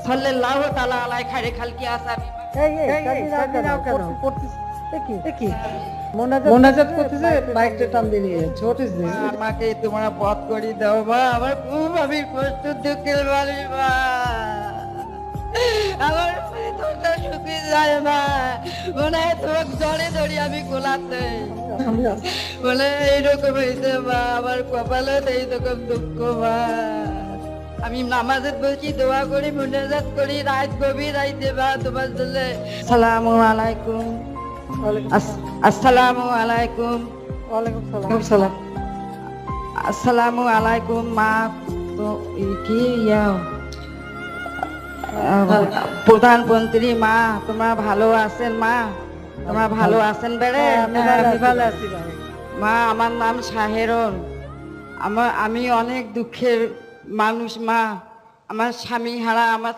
সাল্লাল্লাহু তাআলা আলাই খায়রে খালকি আসাবি। মোনাজাত করতেছে, বাইকটা টান দিয়ে নিয়ে যাচ্ছে। What is this? আমাকে তোমরা পথ করে দাও মা, আমার খুব আমি কষ্ট দুঃখের মানুষ মা, আমার তোরটা শুকিয়ে যায় মা, মনে হয় তোর জড়ে ধরি আমি গোলাতে, বলে এইরকম হয়েছে মা, আমার কপালে এইরকম দুঃখ মা। আমি নামাজে বসি, দোয়া করি, মুনাজাত করি, রাত গভীর রাইতে মা তোমার জন্য। আসসালামু আলাইকুম। আসসালামু আলাইকুম। ওয়ালাইকুম সালাম। আসসালামু আলাইকুম মা। তো কি প্রধানমন্ত্রী মা, তোমরা ভালো আছেন মা? তোমরা ভালো আছেন বেড়ে? আমি ভালো আছি ভাই। মা, আমার নাম শাহেরন। আমি অনেক দুঃখের মানুষ মা, আমার স্বামী হারা, আমার